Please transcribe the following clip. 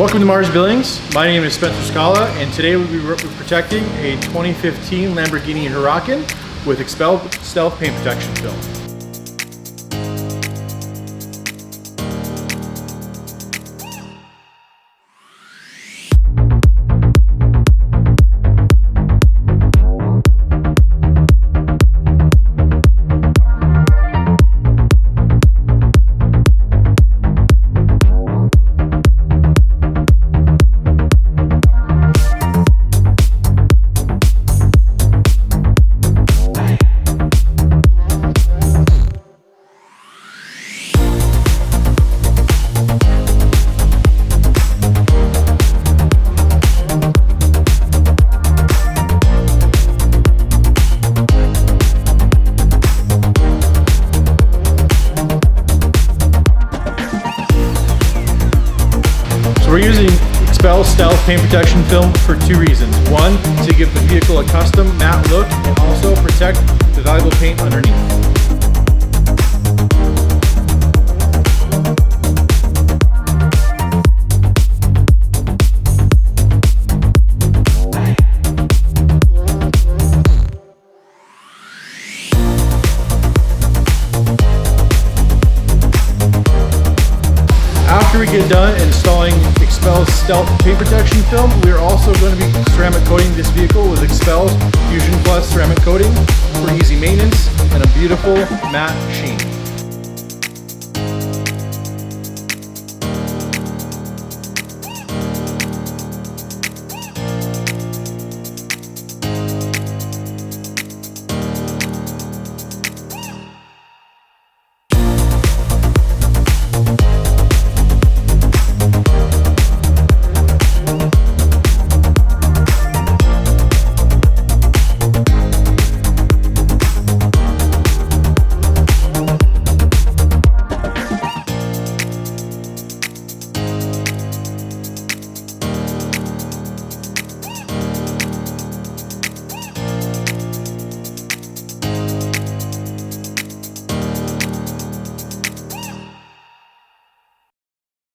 Welcome to Mars Billings. My name is Spencer Scala, and today we'll be protecting a 2015 Lamborghini Huracan with XPEL Stealth Paint Protection Film. We're using XPEL Stealth Paint Protection Film for two reasons. One, to give the vehicle a custom matte look and also protect the valuable paint underneath. After we get done installing XPEL's Stealth Paint Protection Film, we are also going to be ceramic coating this vehicle with XPEL's Fusion Plus ceramic coating for easy maintenance and a beautiful matte sheen.